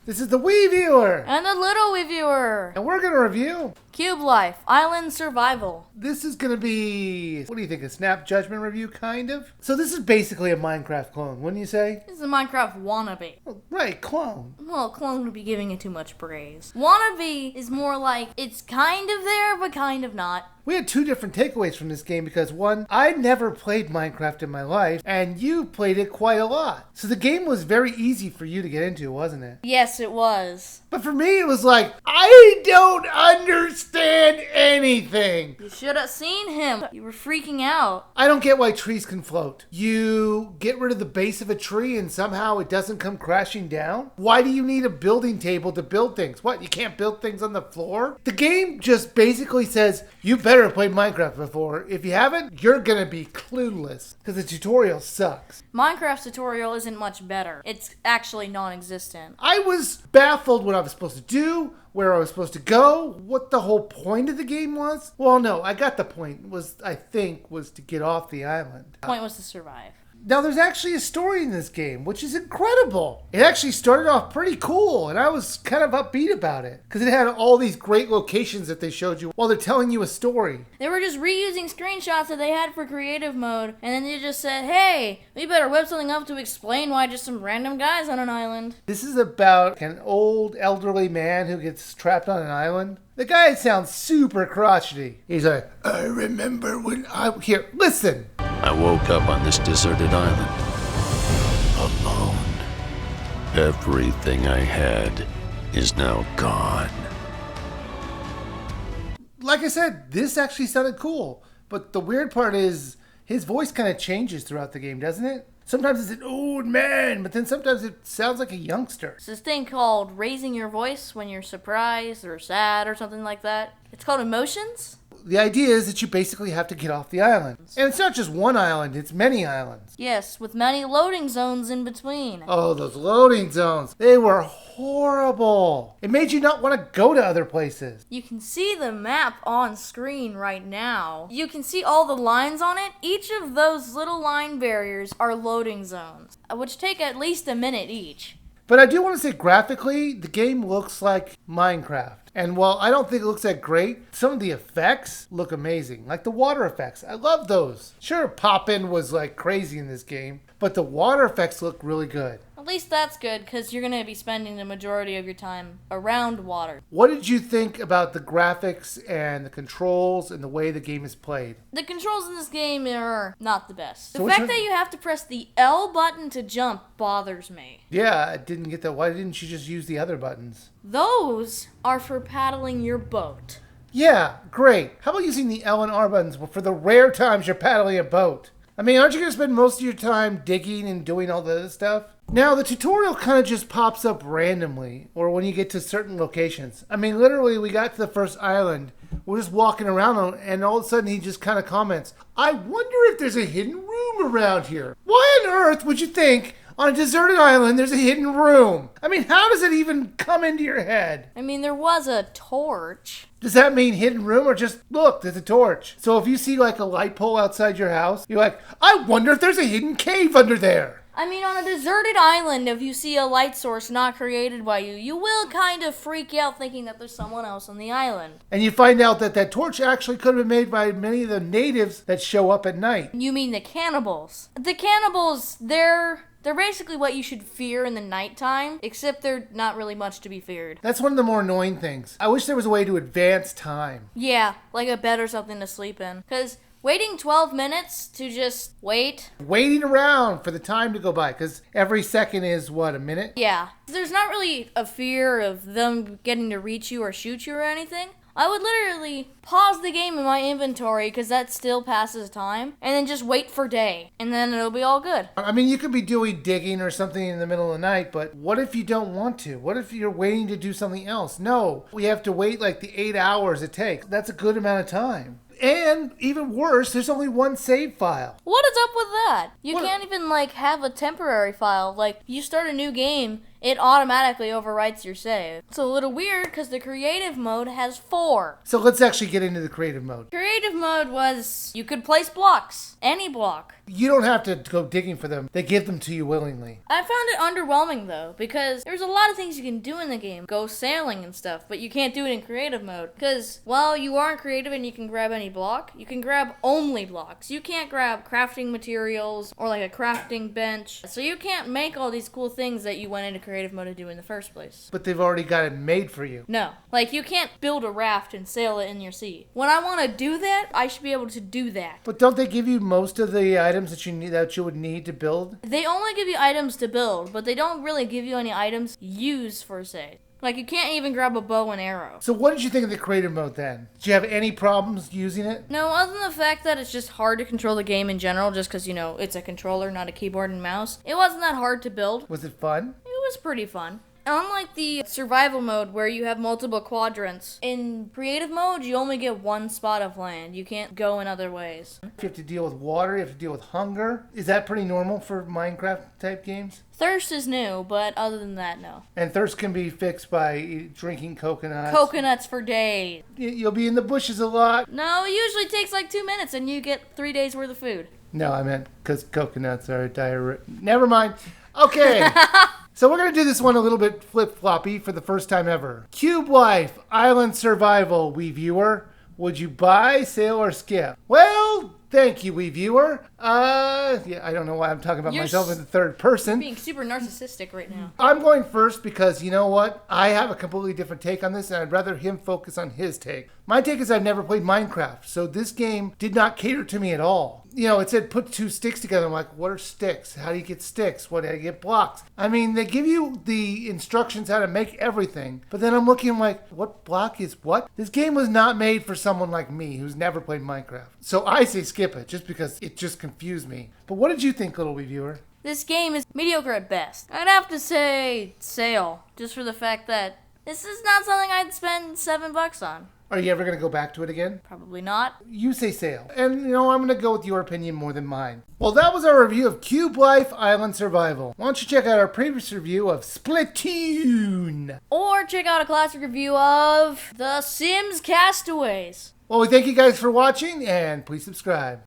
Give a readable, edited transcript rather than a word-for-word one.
This is the Wiiviewer And the LilWiiviewer. and we're going to review. Cube Life, Island Survival. This is going to be, what do you think, a snap judgment review, kind of? So this is basically a Minecraft clone, wouldn't you say? This is a Minecraft wannabe. Oh, right, clone. Well, clone would be giving it too much praise. Wannabe is more like it's kind of there, but kind of not. We had two different takeaways from this game because one, I never played Minecraft in my life, and you played it quite a lot. So the game was very easy for you to get into, wasn't it? Yes, it was. But for me, it was like, I don't understand anything. You should have seen him. You were freaking out. I don't get why trees can float. You get rid of the base of a tree and somehow it doesn't come crashing down? Why do you need a building table to build things? What, you can't build things on the floor? The game just basically says, you better have played Minecraft before. If you haven't, you're gonna be clueless because the tutorial sucks. Minecraft's tutorial isn't much better. It's actually non-existent. I was baffled what I was supposed to do, where I was supposed to go, what the whole point of the game was. Well, no, I got the point. I think was to get off the island. The point was to survive. Now, there's actually a story in this game, which is incredible. It actually started off pretty cool, and I was kind of upbeat about it. Because it had all these great locations that they showed you while they're telling you a story. They were just reusing screenshots that they had for creative mode, and then they just said, hey, we better whip something up to explain why just some random guys on an island. This is about an old elderly man who gets trapped on an island. The guy sounds super crotchety. He's like, I remember when Here, listen. I woke up on this deserted island, alone. Everything I had is now gone. Like I said, this actually sounded cool. But the weird part is, his voice kind of changes throughout the game, doesn't it? Sometimes it's an old man, but then sometimes it sounds like a youngster. It's this thing called raising your voice when you're surprised or sad or something like that. It's called emotions. The idea is that you basically have to get off the island. And it's not just one island, it's many islands. Yes, with many loading zones in between. Oh, those loading zones. They were horrible. It made you not want to go to other places. You can see the map on screen right now. You can see all the lines on it. Each of those little line barriers are loading zones, which take at least a minute each. But I do want to say graphically, the game looks like Minecraft. And while I don't think it looks that great, some of the effects look amazing. Like the water effects. I love those. Sure, Poppin' was like crazy in this game, but the water effects look really good. At least that's good, because you're going to be spending the majority of your time around water. What did you think about the graphics and the controls and the way the game is played? The controls in this game are not the best. So The fact that you have to press the L button to jump bothers me. Yeah, I didn't get that. Why didn't you just use the other buttons? Those are for paddling your boat. Yeah, great. How about using the L and R buttons for the rare times you're paddling a boat? I mean, aren't you going to spend most of your time digging and doing all the other stuff? Now, the tutorial kind of just pops up randomly, or when you get to certain locations. I mean, literally, we got to the first island. We're just walking around, and all of a sudden, he just kind of comments, I wonder if there's a hidden room around here. Why on earth would you think on a deserted island there's a hidden room? I mean, how does it even come into your head? I mean, there was a torch. Does that mean hidden room or just, look, there's a torch? So if you see like a light pole outside your house, you're like, I wonder if there's a hidden cave under there. I mean, on a deserted island, if you see a light source not created by you, you will kind of freak out thinking that there's someone else on the island. And you find out that that torch actually could have been made by many of the natives that show up at night. You mean the cannibals? The cannibals, they're basically what you should fear in the nighttime, except they're not really much to be feared. That's one of the more annoying things. I wish there was a way to advance time. Yeah, like a bed or something to sleep in. Because waiting 12 minutes to just wait? Waiting around for the time to go by, because every second is, what, a minute? Yeah. There's not really a fear of them getting to reach you or shoot you or anything. I would literally pause the game in my inventory, because that still passes time, and then just wait for day, and then it'll be all good. I mean, you could be doing digging or something in the middle of the night, but what if you don't want to? What if you're waiting to do something else? No, we have to wait like the 8 hours it takes. That's a good amount of time. And even worse, there's only one save file. What is up with that? You can't even have a temporary file. Like, you start a new game it automatically overwrites your save. It's a little weird because the creative mode has 4. So let's actually get into the creative mode. Creative mode was you could place blocks, any block. You don't have to go digging for them. They give them to you willingly. I found it underwhelming though, because there's a lot of things you can do in the game. Go sailing and stuff, but you can't do it in creative mode. Because while you aren't creative and you can grab any block, you can grab only blocks. You can't grab crafting materials or like a crafting bench. So you can't make all these cool things that you went into creative mode to do in the first place. But they've already got it made for you. No. Like you can't build a raft and sail it in your sea. When I want to do that, I should be able to do that. But don't they give you most of the items that you would need to build? They only give you items to build, but they don't really give you any items used for say. Like you can't even grab a bow and arrow. So what did you think of the creative mode then? Did you have any problems using it? No, other than the fact that it's just hard to control the game in general, just because, it's a controller, not a keyboard and mouse. It wasn't that hard to build. Was it fun? It was pretty fun. Unlike the survival mode where you have multiple quadrants, in creative mode you only get one spot of land. You can't go in other ways. You have to deal with water, you have to deal with hunger. Is that pretty normal for Minecraft type games? Thirst is new, but other than that, no. And thirst can be fixed by drinking coconuts. Coconuts for days. You'll be in the bushes a lot. No, it usually takes like 2 minutes and you get 3 days worth of food. No, I meant because coconuts are diarrhea. Never mind. Okay. So we're going to do this one a little bit flip-floppy for the first time ever. Cube Life, Island Survival, Wiiviewer. Would you buy, sail, or skip? Well, thank you, Wiiviewer. Yeah, I don't know why I'm talking about myself in the third person. Being super narcissistic right now. I'm going first because, you know what? I have a completely different take on this, and I'd rather him focus on his take. My take is I've never played Minecraft, so this game did not cater to me at all. It said put 2 sticks together. I'm like, what are sticks? How do you get sticks? What do you get blocks? I mean, they give you the instructions how to make everything, but then I'm looking like, what block is what? This game was not made for someone like me who's never played Minecraft. So I say skip it, just because it just confused me. But what did you think, little Wiiviewer? This game is mediocre at best. I'd have to say sail, just for the fact that this is not something I'd spend $7 on. Are you ever going to go back to it again? Probably not. You say sail. And, I'm going to go with your opinion more than mine. Well, that was our review of Cube Life Island Survival. Why don't you check out our previous review of Splatoon? Or check out a classic review of The Sims Castaways. Well, we thank you guys for watching, and please subscribe.